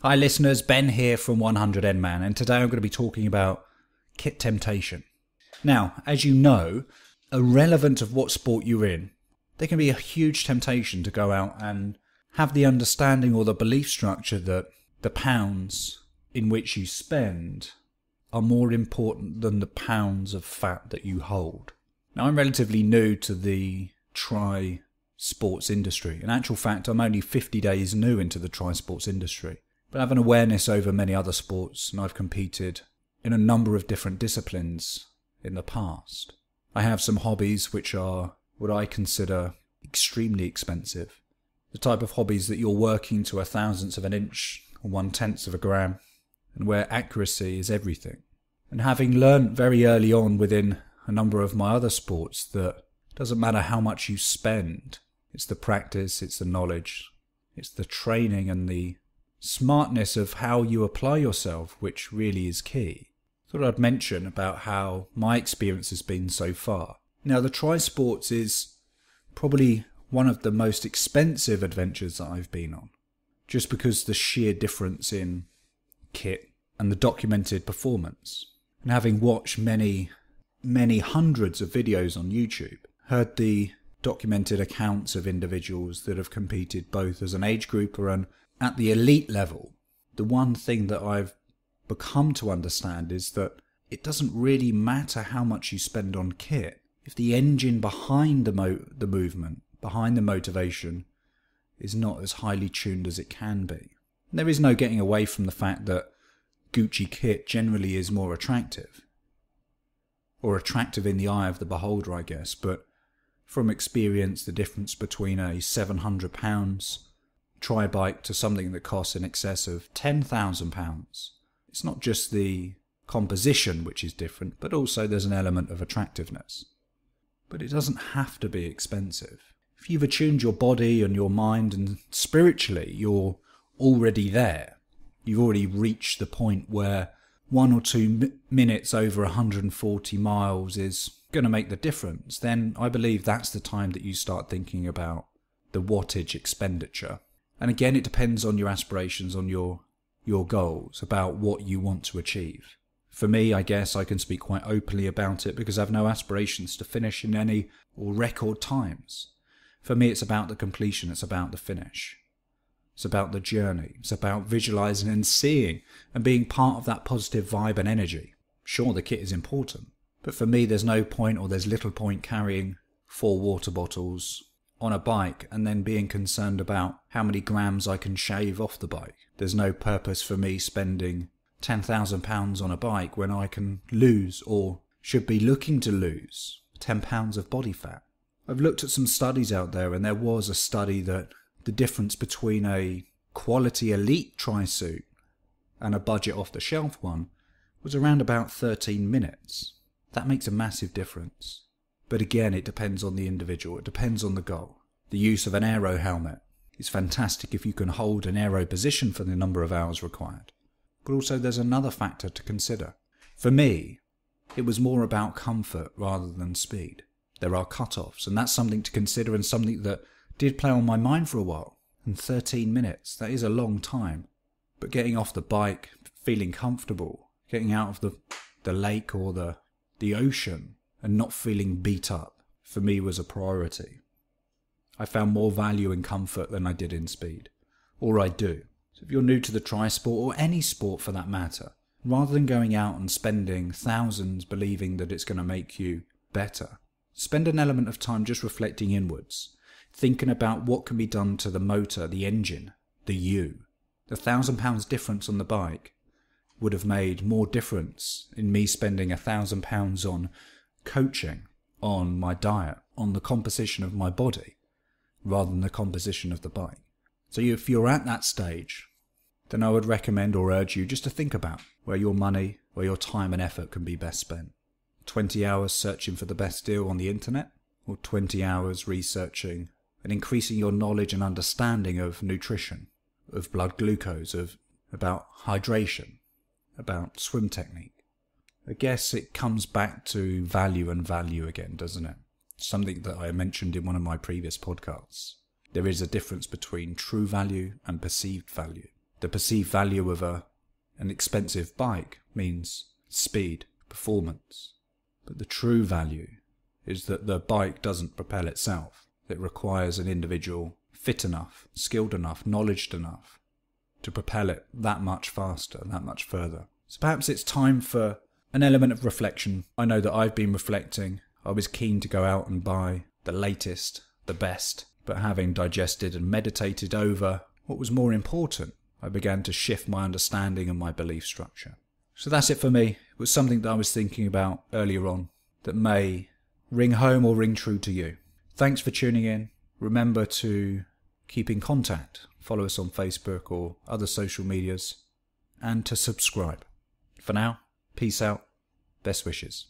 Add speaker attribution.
Speaker 1: Hi listeners, Ben here from 100 and today I'm going to be talking about kit temptation. Now, as you know, irrelevant of what sport you're in, there can be a huge temptation to go out and have the understanding or the belief structure that the pounds in which you spend are more important than the pounds of fat that you hold. Now, I'm relatively new to the tri-sports industry. In actual fact, I'm only 50 days new into the tri-sports industry. But I have an awareness over many other sports, and I've competed in a number of different disciplines in the past. I have some hobbies which are what I consider extremely expensive. The type of hobbies that you're working to a thousandth of an inch or 1/10 of a gram, and where accuracy is everything. And having learnt very early on within a number of my other sports that it doesn't matter how much you spend, it's the practice, it's the knowledge, it's the training and the smartness of how you apply yourself, which really is key. Thought I'd mention about how my experience has been so far. Now, the tri-sports is probably one of the most expensive adventures that I've been on, just because the sheer difference in kit and the documented performance. And having watched many hundreds of videos on YouTube, heard the documented accounts of individuals that have competed both as an age grouper and at the elite level, the one thing that I've become to understand is that it doesn't really matter how much you spend on kit if the engine behind the movement, behind the motivation, is not as highly tuned as it can be. And there is no getting away from the fact that Gucci kit generally is more attractive. Or attractive in the eye of the beholder, I guess, but from experience, the difference between a £700 tri-bike to something that costs in excess of £10,000. It's not just the composition which is different, but also there's an element of attractiveness. But it doesn't have to be expensive. If you've attuned your body and your mind and spiritually you're already there, you've already reached the point where 1 or 2 minutes over 140 miles is going to make the difference, then I believe that's the time that you start thinking about the wattage expenditure. And again, it depends on your aspirations, on your goals, about what you want to achieve. For me, I guess I can speak quite openly about it because I have no aspirations to finish in any or record times. For me, it's about the completion, it's about the finish. It's about the journey, it's about visualizing and seeing and being part of that positive vibe and energy. Sure, the kit is important, but for me, there's no point or there's little point carrying 4 water bottles on a bike and then being concerned about how many grams I can shave off the bike. There's no purpose for me spending £10,000 on a bike when I can lose, or should be looking to lose, 10 pounds of body fat. I've looked at some studies out there, and there was a study that the difference between a quality elite tri-suit and a budget off-the-shelf one was around about 13 minutes. That makes a massive difference. But again, it depends on the individual, it depends on the goal. The use of an aero helmet is fantastic if you can hold an aero position for the number of hours required. But also there's another factor to consider. For me, it was more about comfort rather than speed. There are cut-offs, and that's something to consider and something that did play on my mind for a while. And 13 minutes, that is a long time. But getting off the bike, feeling comfortable, getting out of the lake or the ocean, and not feeling beat up, for me was a priority. I found more value in comfort than I did in speed. Or I do. So if you're new to the tri-sport, or any sport for that matter, rather than going out and spending thousands believing that it's going to make you better, spend an element of time just reflecting inwards, thinking about what can be done to the motor, the engine, the you. The £1,000 difference on the bike would have made more difference in me spending £1,000 on coaching, on my diet, on the composition of my body, rather than the composition of the bike. So if you're at that stage, then I would recommend or urge you just to think about where your money, where your time and effort can be best spent. 20 hours searching for the best deal on the internet, or 20 hours researching and increasing your knowledge and understanding of nutrition, of blood glucose, about hydration, about swim technique. I guess it comes back to value and value again, doesn't it? Something that I mentioned in one of my previous podcasts. There is a difference between true value and perceived value. The perceived value of an expensive bike means speed, performance. But the true value is that the bike doesn't propel itself. It requires an individual fit enough, skilled enough, knowledged enough to propel it that much faster, that much further. So perhaps it's time for an element of reflection. I know that I've been reflecting. I was keen to go out and buy the latest, the best, but having digested and meditated over what was more important, I began to shift my understanding and my belief structure. So that's it for me. It was something that I was thinking about earlier on that may ring home or ring true to you. Thanks for tuning in. Remember to keep in contact. Follow us on Facebook or other social medias, and to subscribe. For now, peace out. Best wishes.